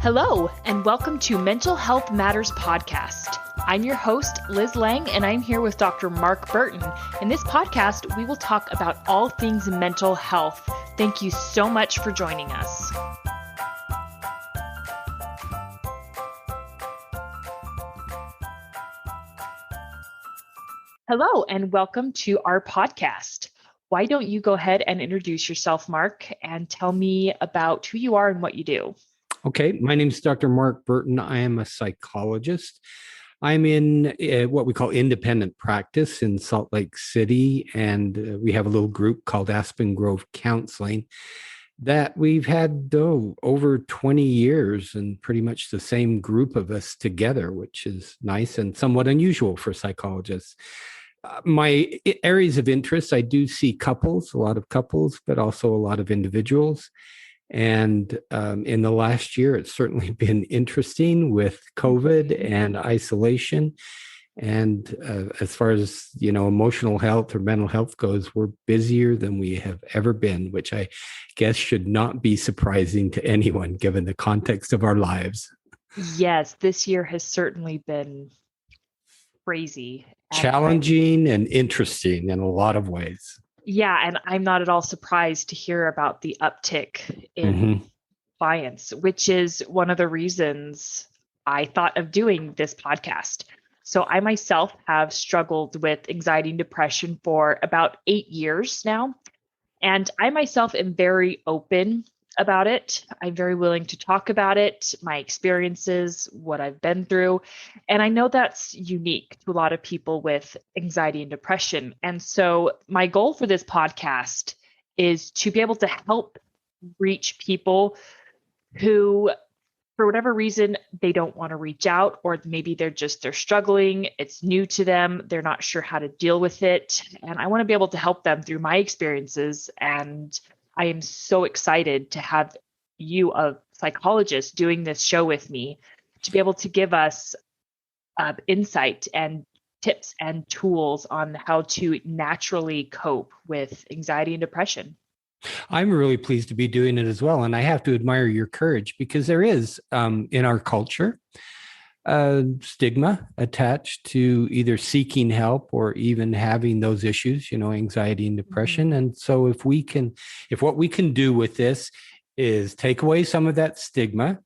Hello, and welcome to Mental Health Matters Podcast. I'm your host, Liz Lang, and I'm here with Dr. Mark Burton. In this podcast, we will talk about all things mental health. Thank you so much for joining us. Hello, and welcome to our podcast. Why don't you go ahead and introduce yourself, Mark, and tell me about who you are and what you do? Okay, my name is Dr. Mark Burton. I am a psychologist. I'm in what we call independent practice in Salt Lake City, and we have a little group called Aspen Grove Counseling that we've had over 20 years and pretty much the same group of us together, which is nice and somewhat unusual for psychologists. My areas of interest, I do see couples, a lot of couples, but also a lot of individuals. And in the last year, it's certainly been interesting with COVID and isolation. And as far as, emotional health or mental health goes, we're busier than we have ever been, which I guess should not be surprising to anyone given the context of our lives. Yes, this year has certainly been crazy. Challenging and interesting in a lot of ways. Yeah, and I'm not at all surprised to hear about the uptick in clients, which is one of the reasons I thought of doing this podcast. So I myself have struggled with anxiety and depression for about 8 years now, and I myself am very open about it. I'm very willing to talk about it, my experiences, what I've been through. And I know that's unique to a lot of people with anxiety and depression. And so my goal for this podcast is to be able to help reach people who, for whatever reason, they don't want to reach out, or maybe they're struggling. It's new to them. They're not sure how to deal with it. And I want to be able to help them through my experiences. And I am so excited to have you, a psychologist, doing this show with me, to be able to give us insight and tips and tools on how to naturally cope with anxiety and depression. I'm really pleased to be doing it as well. And I have to admire your courage because there is, in our culture, stigma attached to either seeking help or even having those issues, anxiety and depression. And so if what we can do with this is take away some of that stigma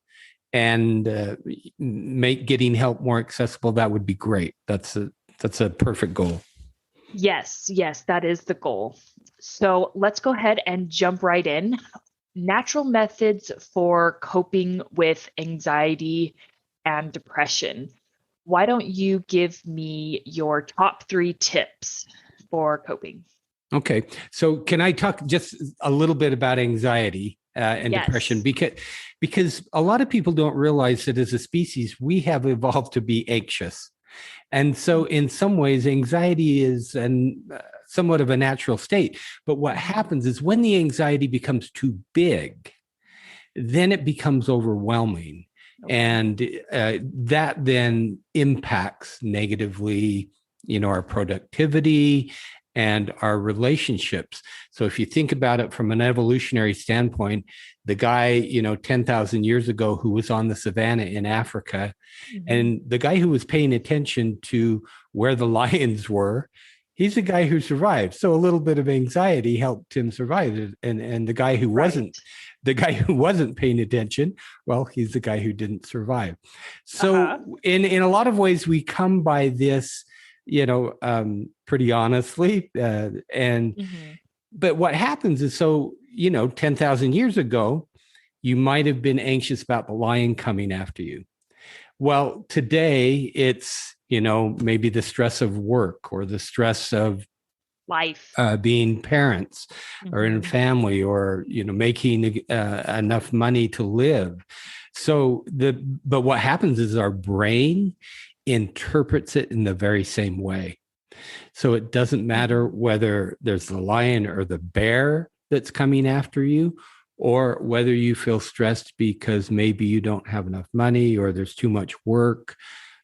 and make getting help more accessible, that would be great. That's a perfect goal. Yes, that is the goal. So let's go ahead and jump right in. Natural methods for coping with anxiety and depression. Why don't you give me your top 3 tips for coping? Okay. So can I talk just a little bit about anxiety and depression? Because a lot of people don't realize that as a species, we have evolved to be anxious. And so in some ways, anxiety is somewhat of a natural state. But what happens is when the anxiety becomes too big, then it becomes overwhelming. And that then impacts negatively, our productivity and our relationships. So if you think about it from an evolutionary standpoint, the guy, 10,000 years ago who was on the savannah in Africa, and the guy who was paying attention to where the lions were, he's the guy who survived. So a little bit of anxiety helped him survive. And the guy who wasn't paying attention, well, he's the guy who didn't survive. So in a lot of ways, we come by this, pretty honestly. But what happens is, 10,000 years ago, you might have been anxious about the lion coming after you. Well, today it's, maybe the stress of work or the stress of life, being parents or in a family, or, making enough money to live. But what happens is our brain interprets it in the very same way. So it doesn't matter whether there's the lion or the bear that's coming after you, or whether you feel stressed because maybe you don't have enough money or there's too much work,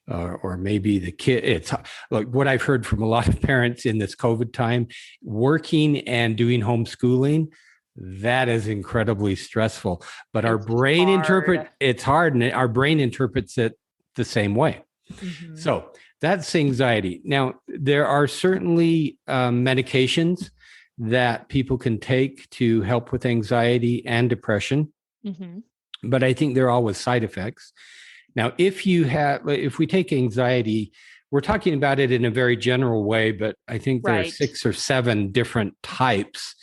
or maybe the kid. It's like what I've heard from a lot of parents in this COVID time, working and doing homeschooling. That is incredibly stressful, but It's our brain hard. it's hard, and our brain interprets it the same way. Mm-hmm. So that's anxiety. Now, there are certainly medications that people can take to help with anxiety and depression, Mm-hmm. but I think they're all with side effects. Now, if we take anxiety, we're talking about it in a very general way, but I think there are 6 or 7 different types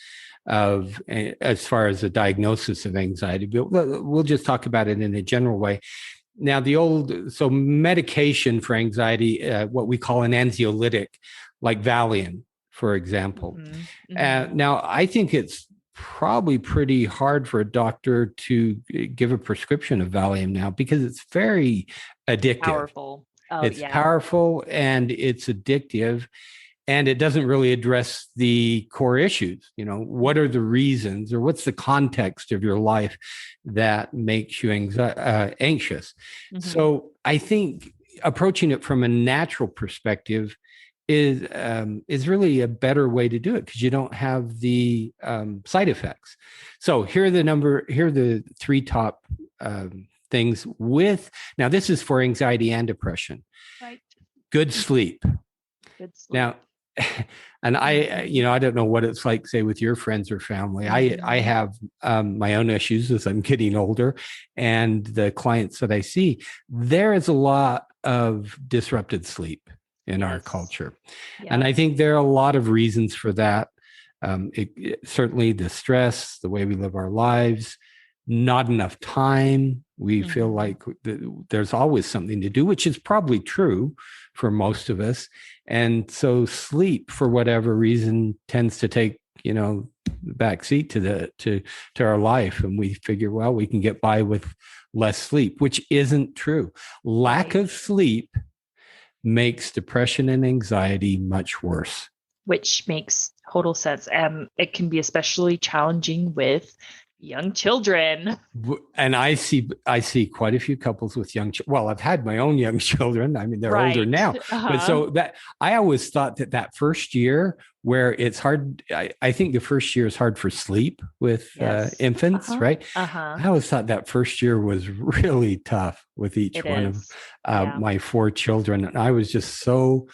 of, as far as the diagnosis of anxiety, but we'll just talk about it in a general way. Now, so medication for anxiety, what we call an anxiolytic, like Valium, for example. Mm-hmm. Mm-hmm. Now, I think it's probably pretty hard for a doctor to give a prescription of Valium now, because it's very addictive. Powerful. It's powerful and it's addictive. And it doesn't really address the core issues. What are the reasons, or what's the context of your life that makes you anxious? Mm-hmm. So I think approaching it from a natural perspective is really a better way to do it, because you don't have the side effects. So here are the 3 top things with. Now, this is for anxiety and depression. Right. Good sleep. Good sleep. Now, and I don't know what it's like, say, with your friends or family. Mm-hmm. I have my own issues as I'm getting older, and the clients that I see, there is a lot of disrupted sleep in our culture. Yes. And I think there are a lot of reasons for that. Certainly the stress, the way we live our lives, not enough time. We mm-hmm. feel like there's always something to do, which is probably true for most of us. And so sleep, for whatever reason, tends to take, the back seat to our life. And we figure, well, we can get by with less sleep, which isn't true. Lack of sleep makes depression and anxiety much worse. Which makes total sense. And it can be especially challenging with young children. And I see quite a few couples with young children. Well, I've had my own young children. I mean, they're older now. Uh-huh. But so that I always thought that first year, where it's hard, I think the first year is hard for sleep with infants, uh-huh. right? Uh-huh. I always thought that first year was really tough with each one of my 4 children. And I was just so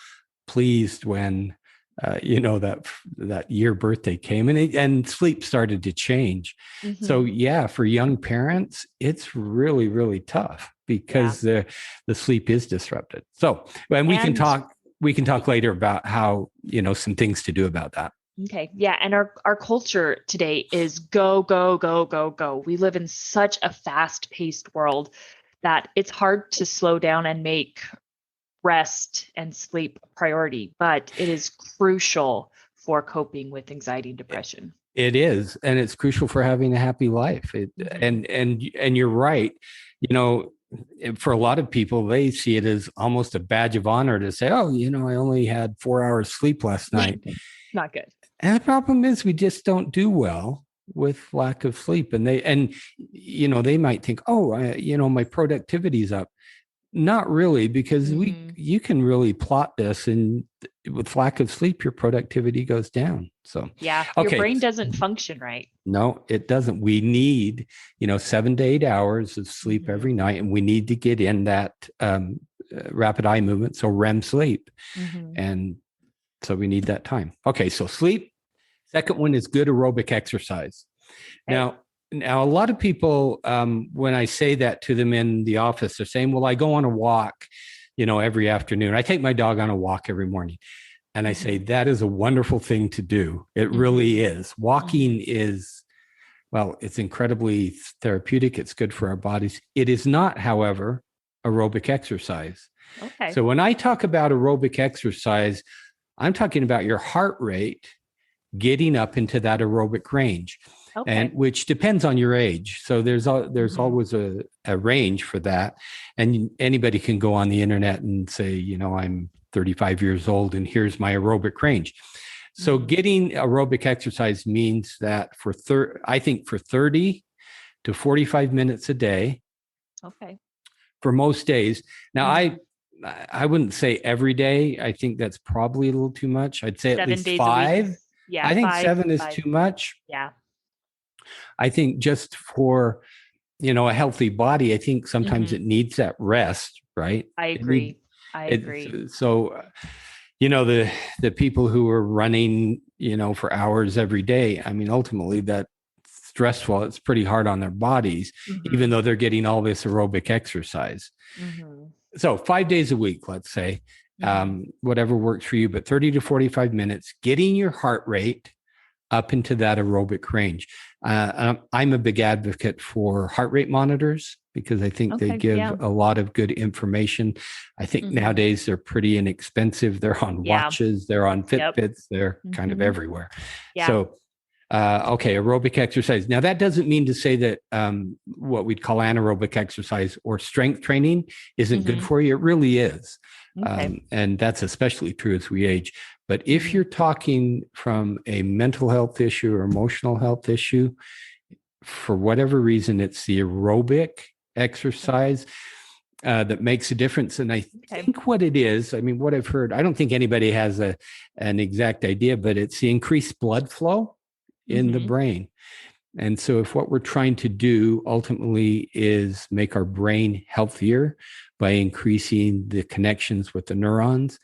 pleased when that year birthday came and sleep started to change. Mm-hmm. So for young parents, it's really, really tough because the sleep is disrupted. So, and we can talk later about how, some things to do about that. Okay. Yeah. And our culture today is go, go, go, go, go. We live in such a fast-paced world that it's hard to slow down and make rest and sleep a priority, but it is crucial for coping with anxiety and depression. It is, and it's crucial for having a happy life. And you're right. For a lot of people, they see it as almost a badge of honor to say, "Oh, I only had 4 hours sleep last night." Not good. And the problem is, we just don't do well with lack of sleep. And they might think, "Oh, my productivity's up." Not really, because you can really plot this, and with lack of sleep, your productivity goes down. So your brain doesn't function right. No, it doesn't. We need 7 to 8 hours of sleep every night, and we need to get in that rapid eye movement, so REM sleep, and so we need that time. Okay, so sleep. Second one is good aerobic exercise. Okay. Now, a lot of people, when I say that to them in the office, they're saying, well, I go on a walk, every afternoon. I take my dog on a walk every morning. And I say, that is a wonderful thing to do. It really is. Walking is, it's incredibly therapeutic. It's good for our bodies. It is not, however, aerobic exercise. Okay. So when I talk about aerobic exercise, I'm talking about your heart rate getting up into that aerobic range. Okay. And which depends on your age. So there's always a range for that. And anybody can go on the internet and say, I'm 35 years old and here's my aerobic range. So getting aerobic exercise means that for 30 to 45 minutes a day. Okay. For most days. Now I wouldn't say every day. I think that's probably a little too much. I'd say 7 at least 5. Yeah. I think 7 is too much. Yeah. I think just for, a healthy body, I think sometimes it needs that rest, right? I agree. I agree. So, the people who are running, for hours every day, I mean, ultimately that's stressful. It's pretty hard on their bodies, even though they're getting all this aerobic exercise. So 5 days a week, let's say, whatever works for you, but 30 to 45 minutes, getting your heart rate up into that aerobic range. I'm a big advocate for heart rate monitors because I think they give a lot of good information. I think nowadays they're pretty inexpensive. They're on watches, they're on Fitbits, they're kind of everywhere. So, aerobic exercise. Now, that doesn't mean to say that what we'd call anaerobic exercise or strength training isn't good for you. It really is. And that's especially true as we age. But if you're talking from a mental health issue or emotional health issue, for whatever reason, it's the aerobic exercise that makes a difference. And I think what it is, I mean, what I've heard, I don't think anybody has an exact idea, but it's the increased blood flow in the brain. And so if what we're trying to do ultimately is make our brain healthier by increasing the connections with the neurons,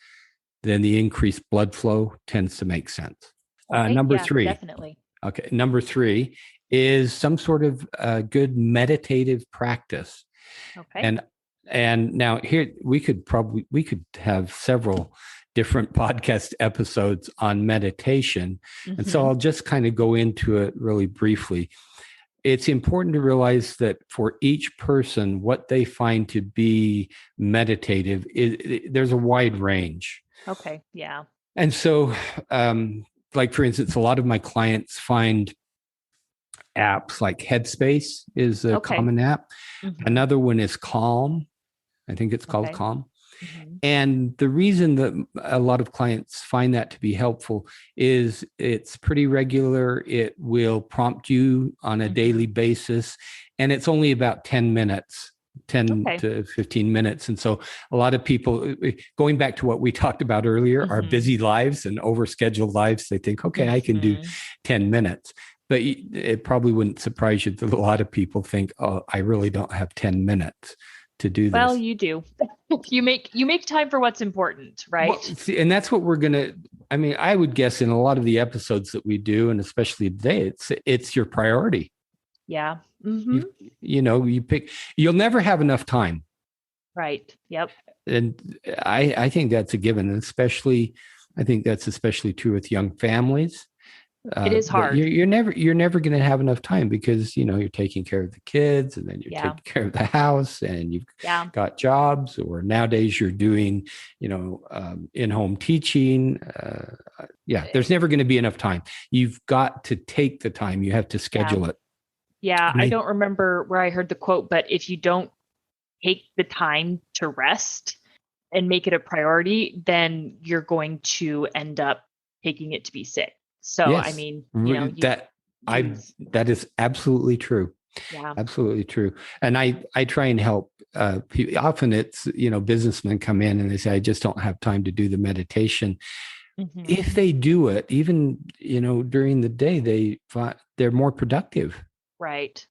then the increased blood flow tends to make sense. Number three. Definitely. Okay. Number three is some sort of good meditative practice. Okay. And now here we could have several different podcast episodes on meditation. And so I'll just kind of go into it really briefly. It's important to realize that for each person, what they find to be meditative, there's a wide range. Okay. Yeah. And so, like, for instance, a lot of my clients find apps like Headspace is a common app. Another one is Calm. I think it's called Calm. And the reason that a lot of clients find that to be helpful is it's pretty regular. It will prompt you on a daily basis, and it's only about 10 minutes. 10 to 15 minutes. And so a lot of people, going back to what we talked about earlier, our busy lives and overscheduled lives, they think, okay, I can do 10 minutes. But it probably wouldn't surprise you that a lot of people think, oh, I really don't have 10 minutes to do this. Well, you do. you make time for what's important, right? Well, see, and that's what we're going to, I mean, I would guess in a lot of the episodes that we do, and especially today, it's your priority. Yeah. You'll never have enough time. Right. Yep. And I think that's a given, and I think that's especially true with young families. It is hard. You're never going to have enough time because, you're taking care of the kids, and then you're taking care of the house, and you've got jobs, or nowadays you're doing, in-home teaching. There's never going to be enough time. You've got to take the time. You have to schedule it. Yeah. I don't remember where I heard the quote, but if you don't take the time to rest and make it a priority, then you're going to end up taking it to be sick. So, yes. I mean, that is absolutely true. Yeah, absolutely true. And I try and help people. Often it's, businessmen come in and they say, I just don't have time to do the meditation. If they do it, even, during the day, they're more productive. Right.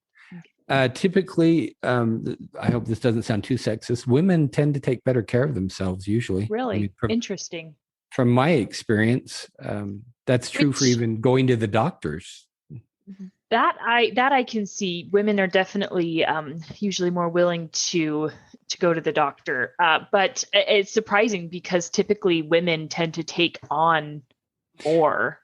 Typically, I hope this doesn't sound too sexist, women tend to take better care of themselves usually. Really? Interesting. From my experience, that's true for even going to the doctors. That I can see. Women are definitely usually more willing to go to the doctor. But it's surprising because typically women tend to take on more,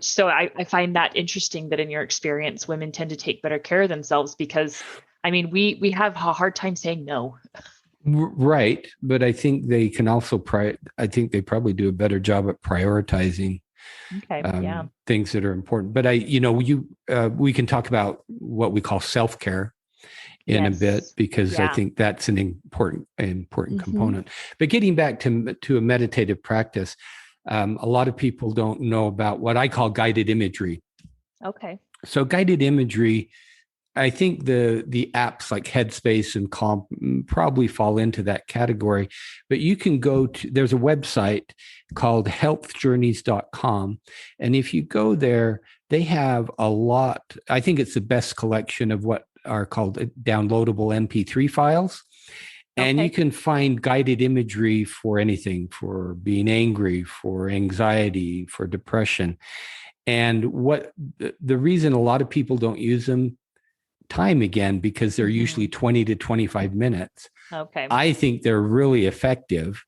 so I find that interesting that in your experience, women tend to take better care of themselves because, I mean, we have a hard time saying no. Right. But I think they can also, I think they probably do a better job at prioritizing things that are important. But we can talk about what we call self-care in a bit, because I think that's an important component. But getting back to a meditative practice, a lot of people don't know about what I call guided imagery. Okay. So guided imagery, I think the apps like Headspace and Calm probably fall into that category. But you can go to, there's a website called healthjourneys.com. And if you go there, they have a lot. I think it's the best collection of what are called downloadable MP3 files. And you can find guided imagery for anything, for being angry, for anxiety, for depression. And what the reason a lot of people don't use them, time again, because they're usually 20 to 25 minutes. Okay. I think they're really effective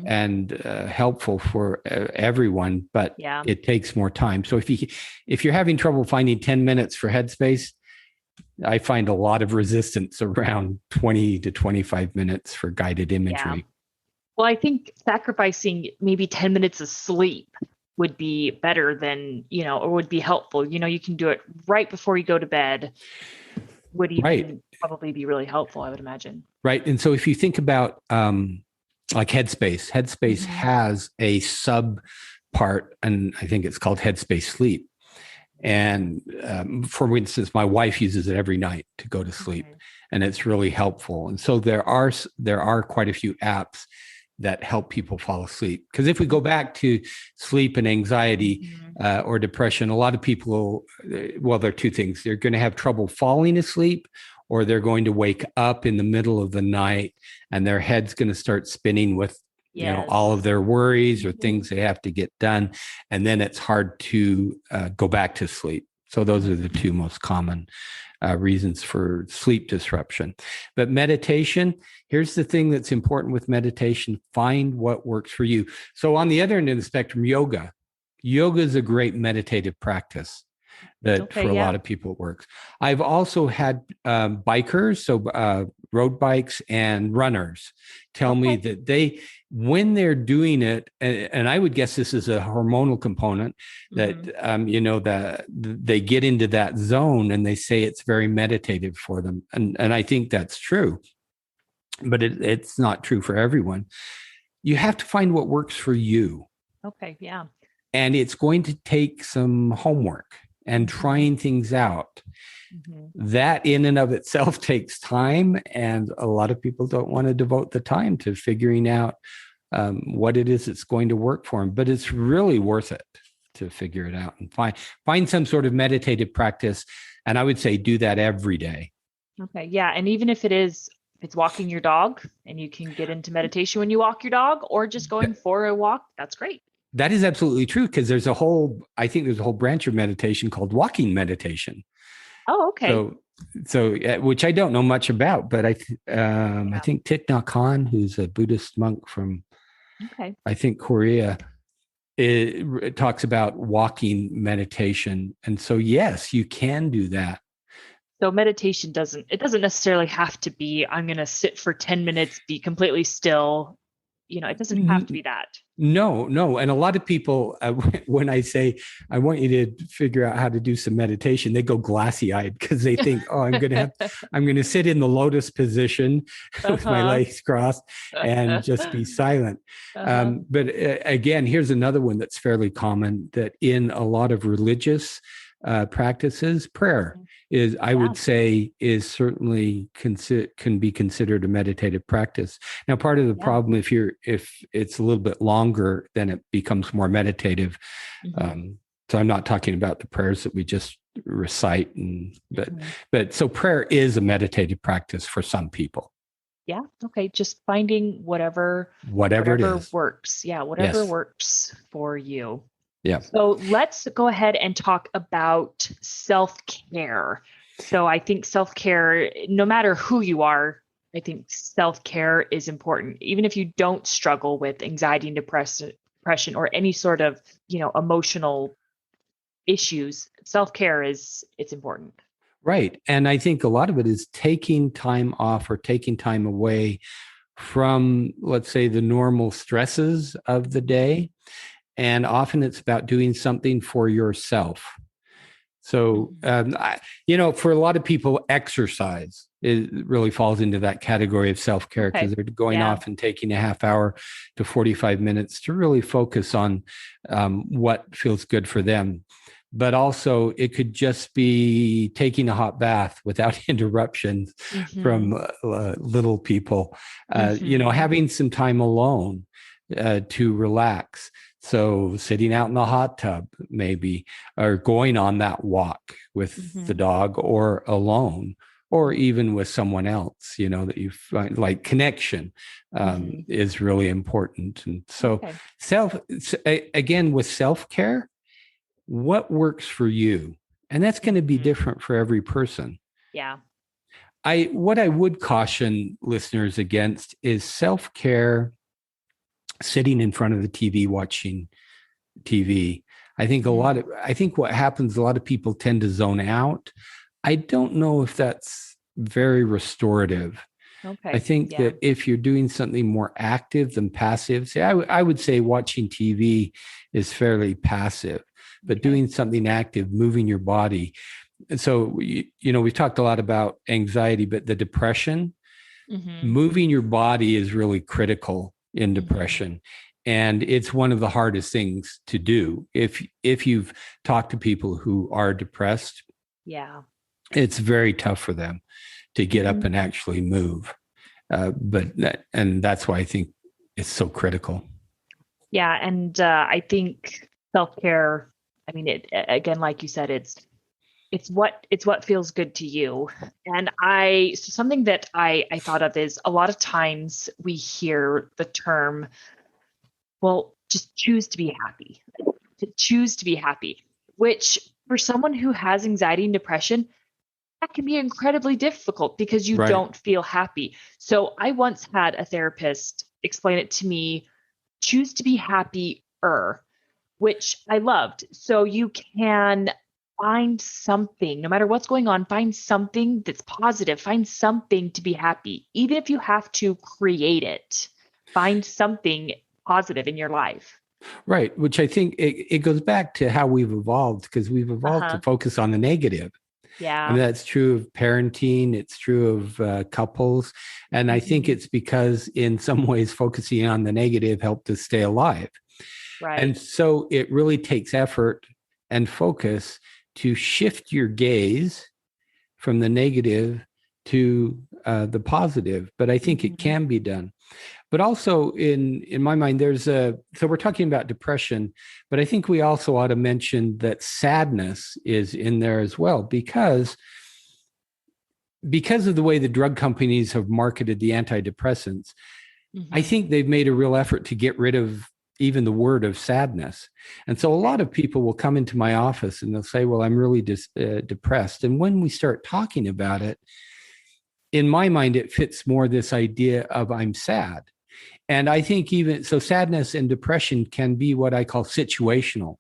and helpful for everyone, but it takes more time. So if you're having trouble finding 10 minutes for Headspace, I find a lot of resistance around 20 to 25 minutes for guided imagery. Yeah. Well, I think sacrificing maybe 10 minutes of sleep would be better than, or would be helpful. You can do it right before you go to bed. Would even probably be really helpful, I would imagine. Right. And so if you think about like Headspace has a sub part, and I think it's called Headspace Sleep. And for instance, my wife uses it every night to go to sleep, and it's really helpful. And so there are quite a few apps that help people fall asleep. Because if we go back to sleep and anxiety or depression, a lot of people, well, there are two things. They're going to have trouble falling asleep, or they're going to wake up in the middle of the night and their head's going to start spinning with all of their worries or things they have to get done. And then it's hard to go back to sleep. So those are the two most common reasons for sleep disruption. But meditation, here's the thing that's important with meditation: find what works for you. So on the other end of the spectrum, yoga is a great meditative practice that for a lot of people it works. I've also had bikers, so road bikes and runners tell me that when they're doing it, and I would guess this is a hormonal component, that that they get into that zone and they say it's very meditative for them, and I think that's true, but it's not true for everyone. You have to find what works for you. Okay, yeah, and it's going to take some homework and trying things out. That in and of itself takes time, and a lot of people don't want to devote the time to figuring out what it is that's going to work for them. But it's really worth it to figure it out and find some sort of meditative practice. And I would say do that every day. Okay, yeah, and even if it's walking your dog, and you can get into meditation when you walk your dog, or just going for a walk, that's great. That is absolutely true, because there's a whole branch of meditation called walking meditation. Oh, okay. So which I don't know much about, but I think Thich Nhat Hanh, who's a Buddhist monk from, I think, Korea, it talks about walking meditation. And so, yes, you can do that. So meditation doesn't necessarily have to be, I'm going to sit for 10 minutes, be completely still. It doesn't have to be that. No. And a lot of people, when I say, I want you to figure out how to do some meditation, they go glassy eyed because they think, oh, I'm going to sit in the lotus position with my legs crossed and just be silent. But again, here's another one that's fairly common, that in a lot of religious practices, prayer is, I would say, is certainly can be considered a meditative practice. Now, part of the problem, if it's a little bit longer, then it becomes more meditative. So I'm not talking about the prayers that we just recite, but so prayer is a meditative practice for some people. Yeah. Okay. Just finding whatever it is works. Yeah. Whatever works for you. Yeah. So let's go ahead and talk about self-care. So I think self-care, no matter who you are, I think self-care is important. Even if you don't struggle with anxiety and depression or any sort of, emotional issues, self-care it's important. Right. And I think a lot of it is taking time off or taking time away from, let's say, the normal stresses of the day. And often it's about doing something for yourself. So, for a lot of people, exercise really falls into that category of self-care, because they're going off and taking a half hour to 45 minutes to really focus on what feels good for them. but also it could just be taking a hot bath without interruptions from little people, having some time alone to relax. So sitting out in the hot tub, maybe, or going on that walk with the dog, or alone, or even with someone else, that you find, like, connection is really important. And so again, with self-care, what works for you? And that's going to be different for every person. Yeah. What I would caution listeners against is self-care sitting in front of the TV, watching TV. I think what happens, a lot of people tend to zone out. I don't know if that's very restorative. Okay. I think that if you're doing something more active than passive, I would say watching TV is fairly passive, but doing something active, moving your body. And so, we've talked a lot about anxiety, but the depression, moving your body is really critical in depression. And it's one of the hardest things to do. If you've talked to people who are depressed, it's very tough for them to get up and actually move. And that's why I think it's so critical. Yeah. And I think self-care, I mean, it, again, like you said, it's what feels good to you. And so something that I thought of is, a lot of times we hear the term, well, just choose to be happy, which for someone who has anxiety and depression, that can be incredibly difficult because you don't feel happy. So I once had a therapist explain it to me, choose to be happier, which I loved. So you can find something, no matter what's going on, find something that's positive, find something to be happy. Even if you have to create it, find something positive in your life. Right. Which I think it goes back to how we've evolved, because we've evolved to focus on the negative. Yeah. And that's true of parenting. It's true of couples. And I think it's because in some ways focusing on the negative helped us stay alive. Right. And so it really takes effort and focus to shift your gaze from the negative to the positive. But I think it can be done. But also in my mind, so we're talking about depression, but I think we also ought to mention that sadness is in there as well, because of the way the drug companies have marketed the antidepressants. I think they've made a real effort to get rid of even the word of sadness. And so a lot of people will come into my office and they'll say, well, I'm really depressed. And when we start talking about it, in my mind, it fits more this idea of I'm sad. And I think even so, sadness and depression can be what I call situational.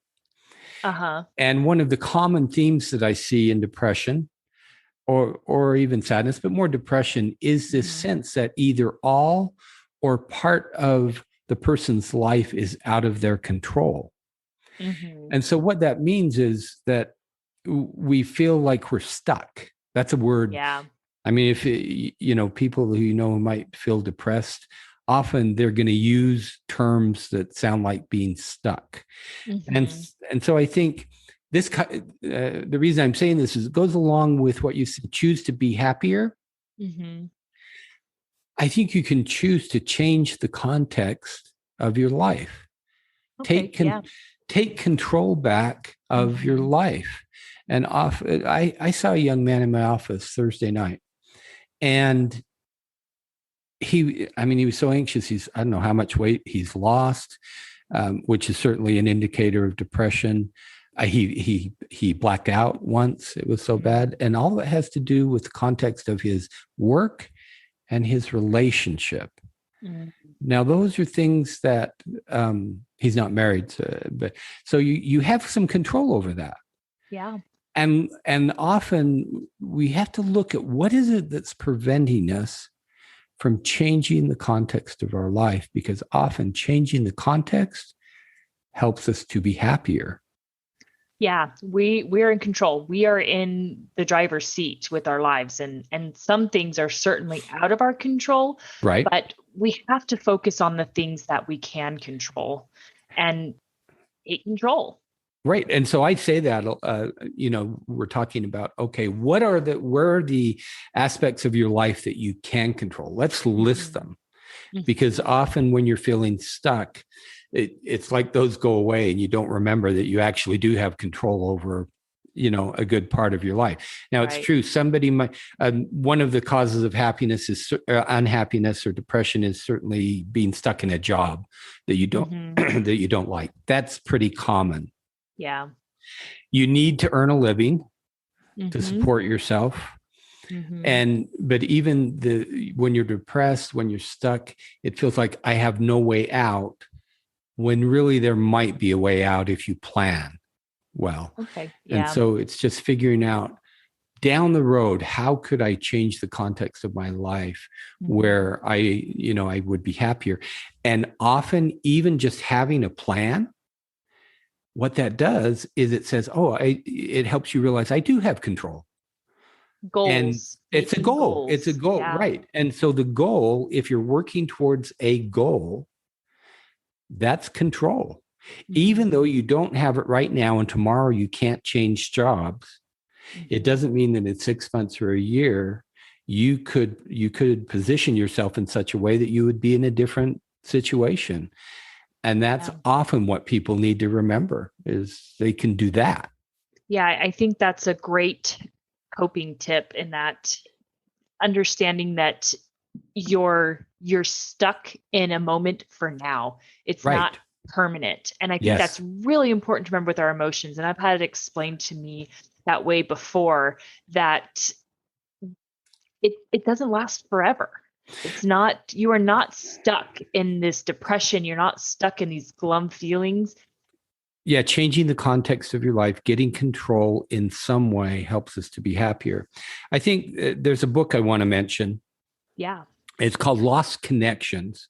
And one of the common themes that I see in depression, or even sadness, but more depression, is this sense that either all or part of the person's life is out of their control. And so what that means is that we feel like we're stuck. That's a word. Yeah. I mean, if people who might feel depressed, often they're going to use terms that sound like being stuck. And so I think this, the reason I'm saying this is it goes along with what you said, choose to be happier. I think you can choose to change the context of your life. Take control back of your life. And I saw a young man in my office Thursday night, and he was so anxious. I don't know how much weight he's lost, which is certainly an indicator of depression. He blacked out once. It was so bad. And all that has to do with the context of his work and his relationship. Now, those are things that he's not married to, but so you have some control over that. Yeah. And often we have to look at what is it that's preventing us from changing the context of our life, because often changing the context helps us to be happier. Yeah, we're in control. We are in the driver's seat with our lives, and some things are certainly out of our control. Right. But we have to focus on the things that we can control and take control. Right. And so I say that, we're talking about, okay, where are the aspects of your life that you can control? Let's list them, because often when you're feeling stuck, it's like those go away and you don't remember that you actually do have control over, a good part of your life. Now, it's true. Somebody might, one of the causes of happiness is unhappiness or depression is certainly being stuck in a job that you don't, that you don't like. That's pretty common. Yeah. You need to earn a living to support yourself. But even when you're depressed, when you're stuck, it feels like I have no way out, when really there might be a way out if you plan well. Okay. Yeah. And so it's just figuring out down the road, how could I change the context of my life where I would be happier? And often even just having a plan, what that does is it says, it helps you realize I do have control. Goals. And it's a goal. Goals. It's a goal, right? And so the goal, if you're working towards a goal, that's control. Even though you don't have it right now and tomorrow you can't change jobs, it doesn't mean that in 6 months or a year, you could position yourself in such a way that you would be in a different situation. And that's often what people need to remember, is they can do that. Yeah, I think that's a great coping tip, in that understanding that you're stuck in a moment for now. It's not permanent. And I think that's really important to remember with our emotions. And I've had it explained to me that way before, that it doesn't last forever. You are not stuck in this depression. You're not stuck in these glum feelings. Yeah, changing the context of your life, getting control in some way helps us to be happier. I think there's a book I want to mention. Yeah. It's called Lost Connections.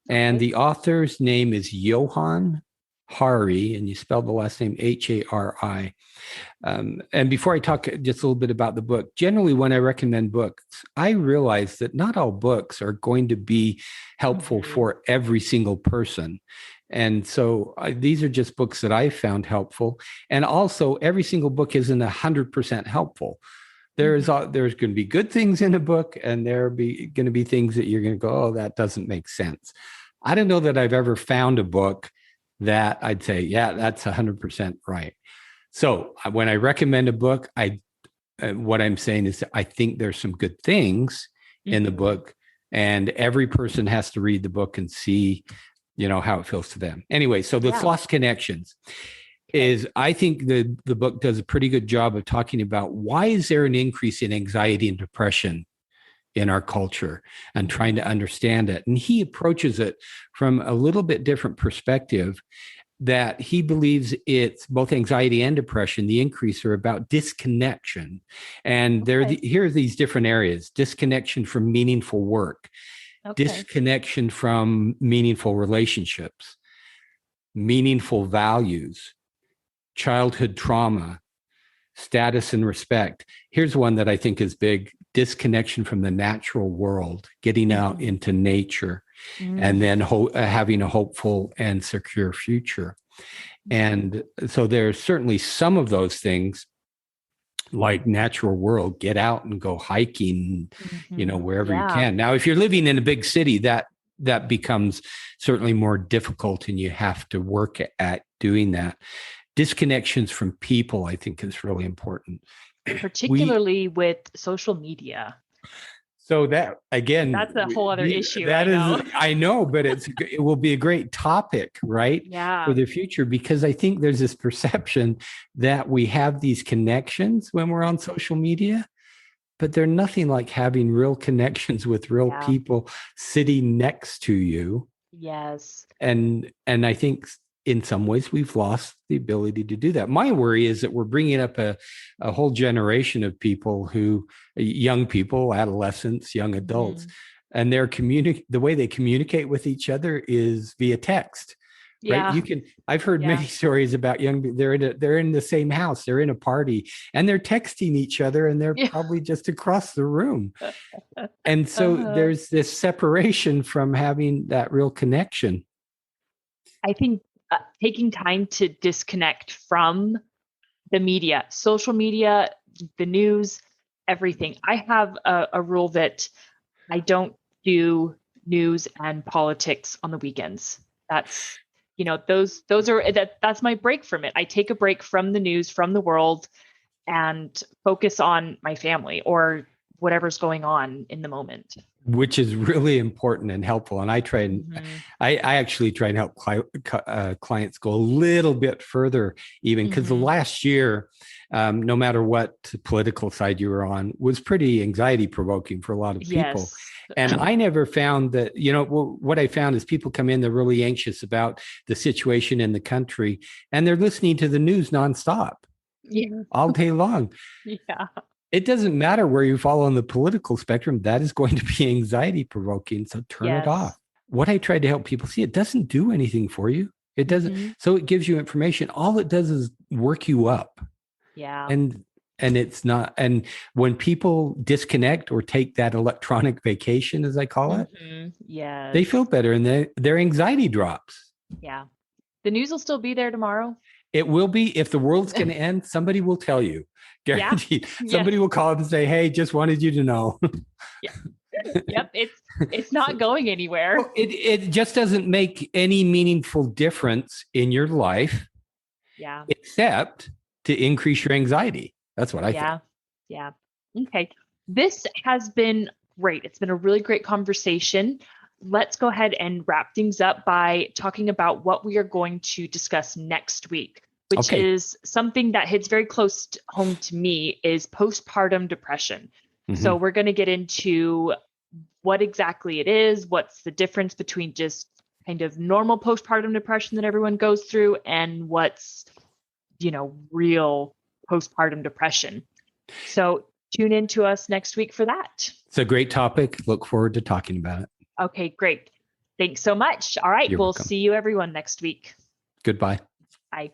And the author's name is Johann Hari, and you spell the last name Hari. And before I talk just a little bit about the book, generally when I recommend books, I realize that not all books are going to be helpful for every single person. And so these are just books that I found helpful. And also, every single book isn't 100% helpful. There's going to be good things in a book, and there are going to be things that you're going to go, oh, that doesn't make sense. I don't know that I've ever found a book that I'd say, yeah, that's 100% right. So when I recommend a book, what I'm saying is that I think there's some good things in the book, and every person has to read the book and see, how it feels to them. Anyway, so the Lost Connections is, I think the book does a pretty good job of talking about why is there an increase in anxiety and depression in our culture, and trying to understand it. And he approaches it from a little bit different perspective, that he believes it's both anxiety and depression. The increase are about disconnection. And here are these different areas: disconnection from meaningful work, disconnection from meaningful relationships, meaningful values, childhood trauma, status and respect. Here's one that I think is big: disconnection from the natural world, getting out into nature, and then having a hopeful and secure future. And so there's certainly some of those things, like natural world, get out and go hiking, wherever you can. Now, if you're living in a big city, that becomes certainly more difficult, and you have to work at doing that. Disconnections from people, I think, is really important. Particularly with social media. So that, again, that's a whole other issue. I know, but it will be a great topic, right? Yeah. For the future, because I think there's this perception that we have these connections when we're on social media, but they're nothing like having real connections with real people sitting next to you. Yes. And I think in some ways we've lost the ability to do that. My worry is that we're bringing up a whole generation of people young people, adolescents, young adults, and the way they communicate with each other is via text. Yeah. Right? I've heard many stories about they're in the same house, they're in a party, and they're texting each other, and they're probably just across the room. And so there's this separation from having that real connection. I think taking time to disconnect from the media, social media, the news, everything. I have a rule that I don't do news and politics on the weekends. That's, that's my break from it. I take a break from the news, from the world, and focus on my family or whatever's going on in the moment. Which is really important and helpful. And I try and I actually try and help clients go a little bit further, even because the last year, no matter what political side you were on, was pretty anxiety provoking for a lot of people. Yes. And I never found that, what I found is people come in, they're really anxious about the situation in the country, and they're listening to the news nonstop all day long. Yeah. It doesn't matter where you fall on the political spectrum. That is going to be anxiety provoking. So turn it off. What I tried to help people see, it doesn't do anything for you. It doesn't. So it gives you information. All it does is work you up. Yeah. And it's not. And when people disconnect or take that electronic vacation, as I call it, they feel better and their anxiety drops. Yeah. The news will still be there tomorrow. It will be. If the world's going to end, somebody will tell you. Guaranteed. Yeah. Somebody will call up and say, "Hey, just wanted you to know." Yep. It's not going anywhere. Well, it just doesn't make any meaningful difference in your life. Yeah. Except to increase your anxiety. That's what I think. Yeah. Okay. This has been great. It's been a really great conversation. Let's go ahead and wrap things up by talking about what we are going to discuss next week, which is something that hits very close home to me, is postpartum depression. So we're going to get into what exactly it is, what's the difference between just kind of normal postpartum depression that everyone goes through and what's, real postpartum depression. So tune in to us next week for that. It's a great topic. Look forward to talking about it. Okay, great. Thanks so much. All right. We'll see you everyone next week. Goodbye. Bye.